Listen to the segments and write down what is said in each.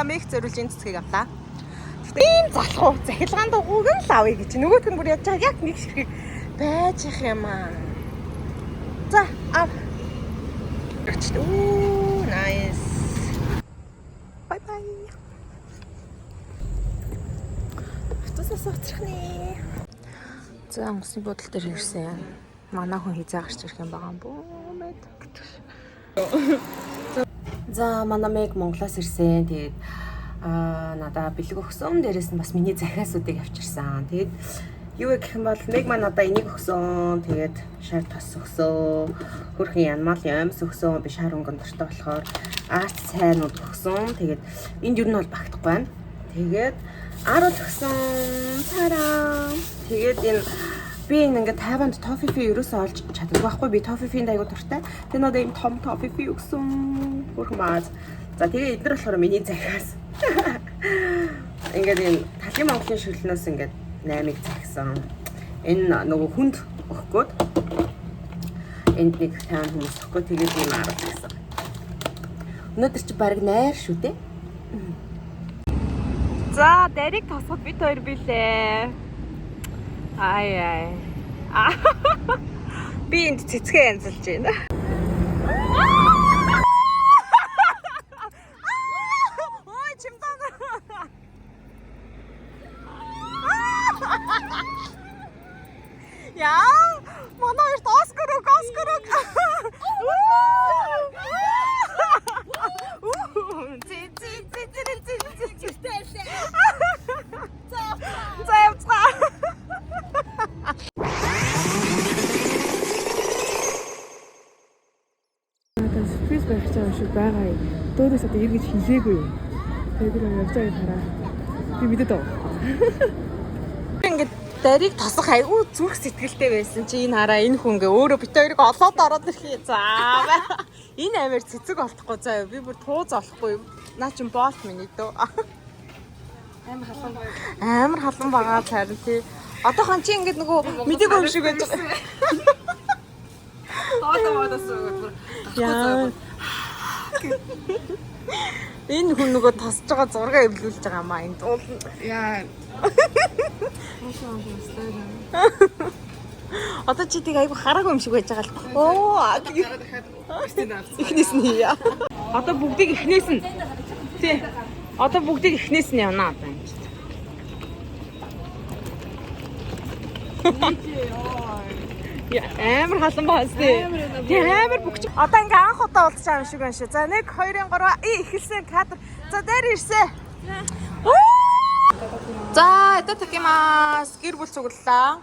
За мэх зориулж энэ цэцгийг авлаа. Ийм залхуу захилгаан дугууг нь л авъя гэж. Нөгөөх нь бүр яаж байгаа яг нэг шиг байж их юм аа. За ав. Ooh, nice. Bye bye. Автосаас уцрах нэ. За онгоцны бодол дээр ирсэн. Манай хүн хизээ гарч ирэх юм байгаа юм бөө мэд. За манай мэг Монголоос ирсэн. Тэгээд надаа бэлэг өгсөн. Дээрээс нь бас миний захиасуудыг авчирсан. Тэгээд юу гэх юм бол мэг маань надаа энийг өгсөн. Тэгээд шар тос өгсөн. Хөрхэн янмал ямс өгсөн. Би шар өнгөн дортой болохоор арт сайнууд өгсөн. Тэгээд энд юу нь бол багтахгүй байна. Тэгээд арууд өгсөн. Тараа. Тэгээд энэ би ингээд Тайванд тофифи ерөөсөө олж чаддаг байхгүй. Би тофифинд аягүй дуртай. Тэгээд надад ийм том тофифи өгсөн. Хөрхэн бааз. За тэгээ эдгээр болохоор миний захиас. Ингээд энэ Талын Монголын шүлнөөс ингээд 8-ыг захисан. Энэ нөгөө хүнд өгөхгүйд энд нэг 50 хүмүүс өгөхгүй тэгээд ийм 10 захисан. Өнөөдөр чи баг найр шүү дээ. За дариг тосгод бид хоёр билээ. Ай. Би энд цэцгээ янзалж байна. Ой, чимтаа. Яа, манай хоёр тоскорог. Сюрприз байх гэж байгаа шиг байгаа юм. Дөөрөөс одоо эргэж хилээгүй юм. Тэгээд явж байгааг хараа. Би мэдээд байгаа. Ингээд дариг тосох айгүй зүрх сэтгэлтэй байсан чи энэ хараа энэ хүн ингээ өөрөө бит хоёрыг олоод ороод ирэхээ заа. Энэ амир цэцэг олдохгүй заа. Би бүр тууз олохгүй. Наа чин болт миний дөө. Амар халуун байгаа царин тий. Одоохон чи ингээд нөгөө мэдээгүй юм шиг байж байгаа. Яа. Энэ хүн нөгөө тосж байгаа зураг эвлүүлж байгаа маа энд уул. Яа. Одоо чи тийг айгу хараагүй юм шиг байж байгаа л. Оо. Эхнээс нь яа. Одоо бүгдийг эхнээс нь. Тий. Одоо бүгдийг эхнээс нь явна одоо юм чи. Я амар халан баастай. Амар бүгч. Одоо ингээ анх удаа уулзч байгаа юм шиг байна шүү. За 1 2 3 эхэлсэн кадр. За дээр ирсэн. За это такимас гэр бүл цуглалаа.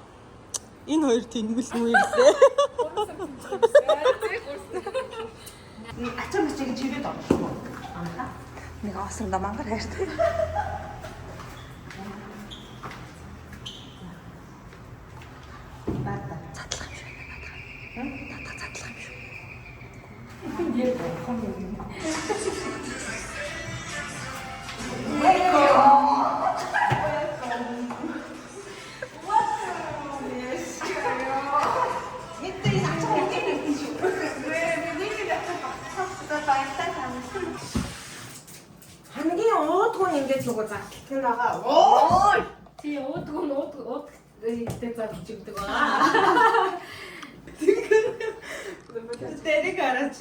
Энэ хоёр тэнгэл нүү ирсэн. Ачаа мачиг чигээд орсон. Нэг осондоо мангар хайртай. Хамгийн уудгүй ингэж нөгөө задлалт байгаа. Ой! Тий, уудгүй гэдэг задлж өгдөг байгаа. Тэрийг хараач.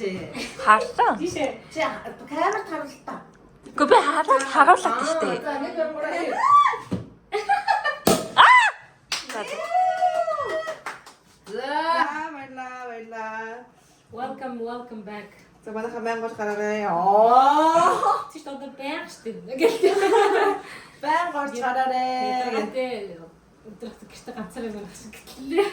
Харлаа. Тийшээ. Чи камерт харуултаа. Гэхдээ би харууллаа штэ. За нэг юм. Баярлаа. Welcome back. За манайха мангар гараарай. Оо. Тийш одоо байг штэ. Баян горч гараарай. Тэгээд өдрөх гэрте ганцаараа байх шиг гэтлээ.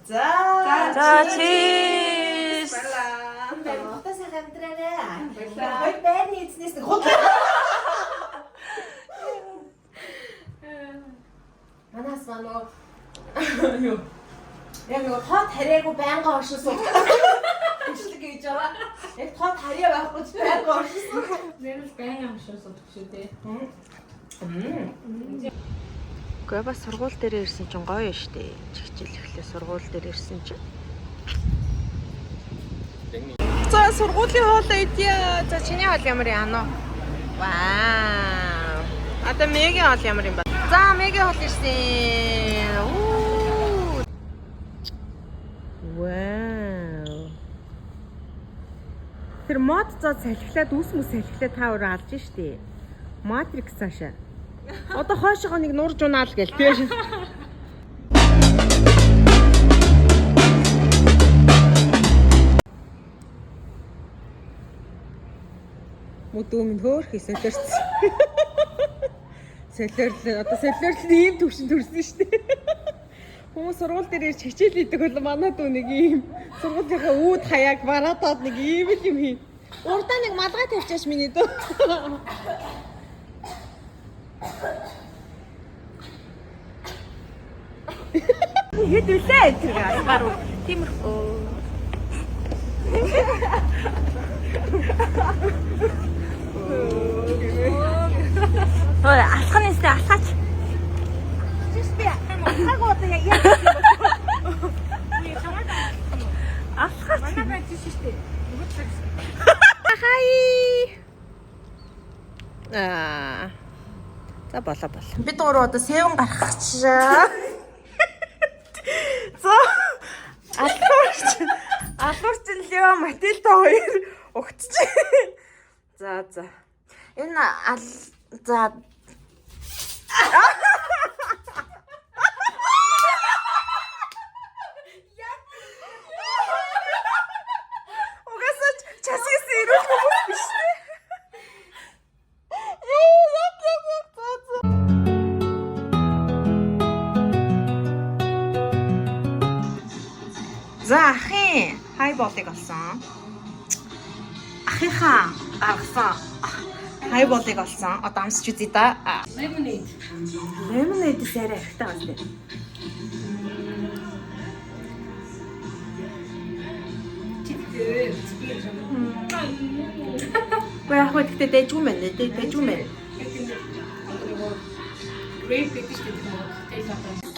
За чиз. Баярлалаа. Хотоо сайхан амтраарай. Баярлалаа. Хой байрны эзнээс нэг хот. Манаас манаа юу? Яг нэг хот хараагүй байнга оршуулсан. Ишлэг гэж байгаа. Яг хот харьяа байхгүй ч байнга оршуулсан. Нэрэл байн юм шиг суудах шүү дээ. Гэхдээ бас сургууль дээр ирсэн чинь гоё штэ. Чигчил ихлэ сургууль дээр ирсэн чинь. За сургуулийн хоолоо идья. За чиний хоол ямар яана уу? Вау. Одоо Мегийн хоол ямар юм бэ? За Мегийн хоол ирсэн. Вау. Тэр мод зоо салхилаад үүс мэс салхилаад та өөрөө алж штий. Матрикс цаашаа. Одоо хойшоо нэг нурж унаал гээл тийм. Мөдөө минь хөөрхий солиорсон. Солиорлоо. Одоо солиорлол ийм төвшин төрсөн шүү дээ. Хүмүүс сургууль дээр ирж хичээл хийдэг бол манад нэг ийм сургуулийнхаа үүд хаяаг бараадаад нэг ийм л юм хий. Урдаа нэг малгай тавьчаач миний дөө. Хэд үлээ тэр гаруу. Тиймэрхүү. Ой, алхах нь өстэй алхаач. Чиштэй. Алхаг уу яа яа. Алхаач. Манай чиштэй. Хай. За болоо. Бид гурав одоо сэвэн гарах чаа. За алуурч Лео Матильда хоёр угтж байна. За. Энэ за угасаач часгис ирүүл хүмүүс биш үү? За ахын хай болыг олсон. Ахынхаа гаргасан хай болыг олсон. Одоо амсч үзье да. Lemonade сарай ихтэй байна дээ. Яг хөө тэгтээ дэжгүй мэн дээ. Дэжгүй мэн. Грейп гэдэг чинь тэгээд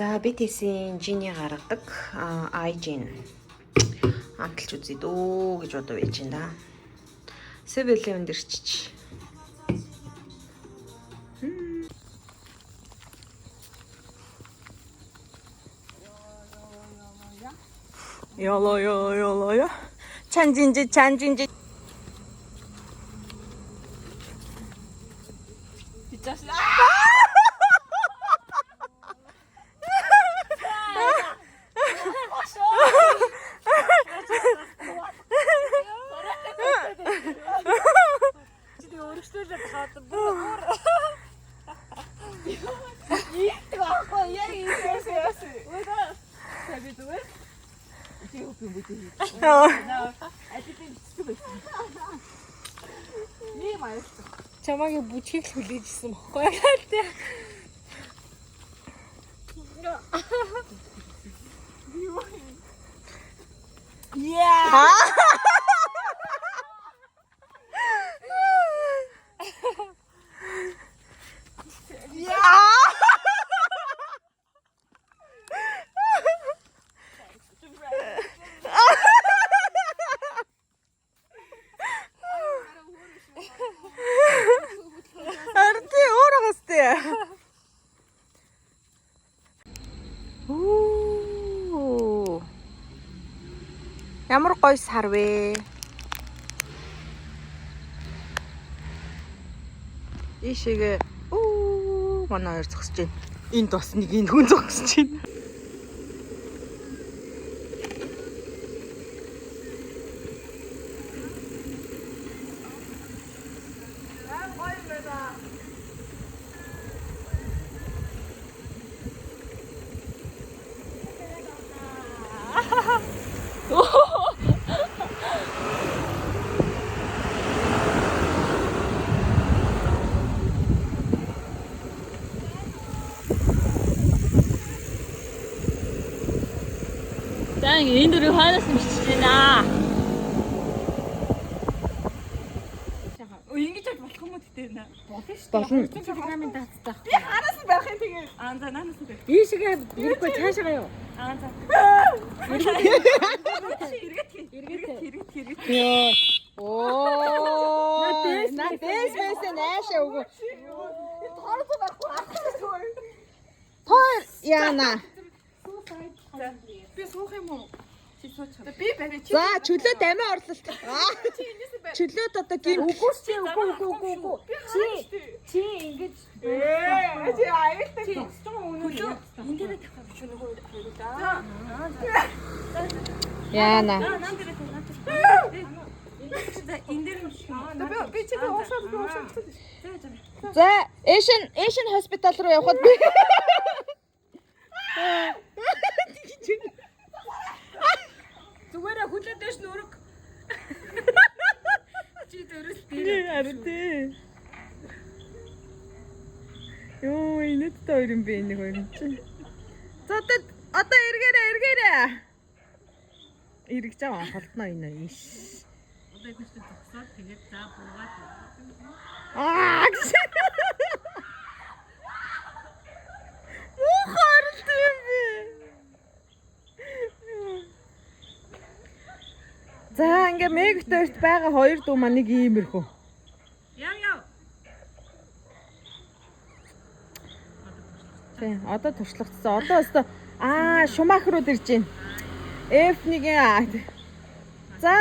За BTS-ийн Genie гаргадаг iGen амталж үзье дөө гэж бодож байж байна да. 7-Eleven дээр чич. Ёло. 찬진지. Чамаагийн бүжгийг л хүлээжсэн баггүй. Ямар гоё сар вэ? Ишигээ манай хоёр зогсож байна. Энд бас нэг энэ хүн зогсож байна. 짱 인도를 화났으면 진짜. Ингээч болж болох юм уу гэдэг нэ. Болно. Телеграмын даацтай. Би хараас нь байх юм тэгээ. Аа за наанаас нь. Ийшгээ ирэхгүй цаашаа юу? Аа за. Ёо. Оо. На дэс наашаа өгөө. Тоороо байхгүй ахсан. Тоор яана. Би суух юм уу? Би барь. За чөлөөт амиа орлолт. Чөлөөт одоо гин. Үгүй. Чи ингэж Чи аюултай. энэ дээр тавих биш нөгөө Яана. Наан дээр наа. За энэ дээр нь Би чигээ уушаад. За, Asian hospital руу явхад би. Зүгээрээ хүлээд дэш нүрэг. Чи дөрөс Харин тий. Йоо, инээд хоёр юм бэ энэ хоёр чинь. За одоо эргээрээ. Эргэж аваа холдноо энэ иш. Одоо их ч төгсөөд тэгээд за буугаад. Аа. Мухарт юм бэ. За ингээ мегтөрт байгаа хоёр дүү маань нэг иймэрхүү. Яа. Тий, одоо туршлагацсан. Одоо өстө Шумахрууд ирж байна. F1-ийн. За,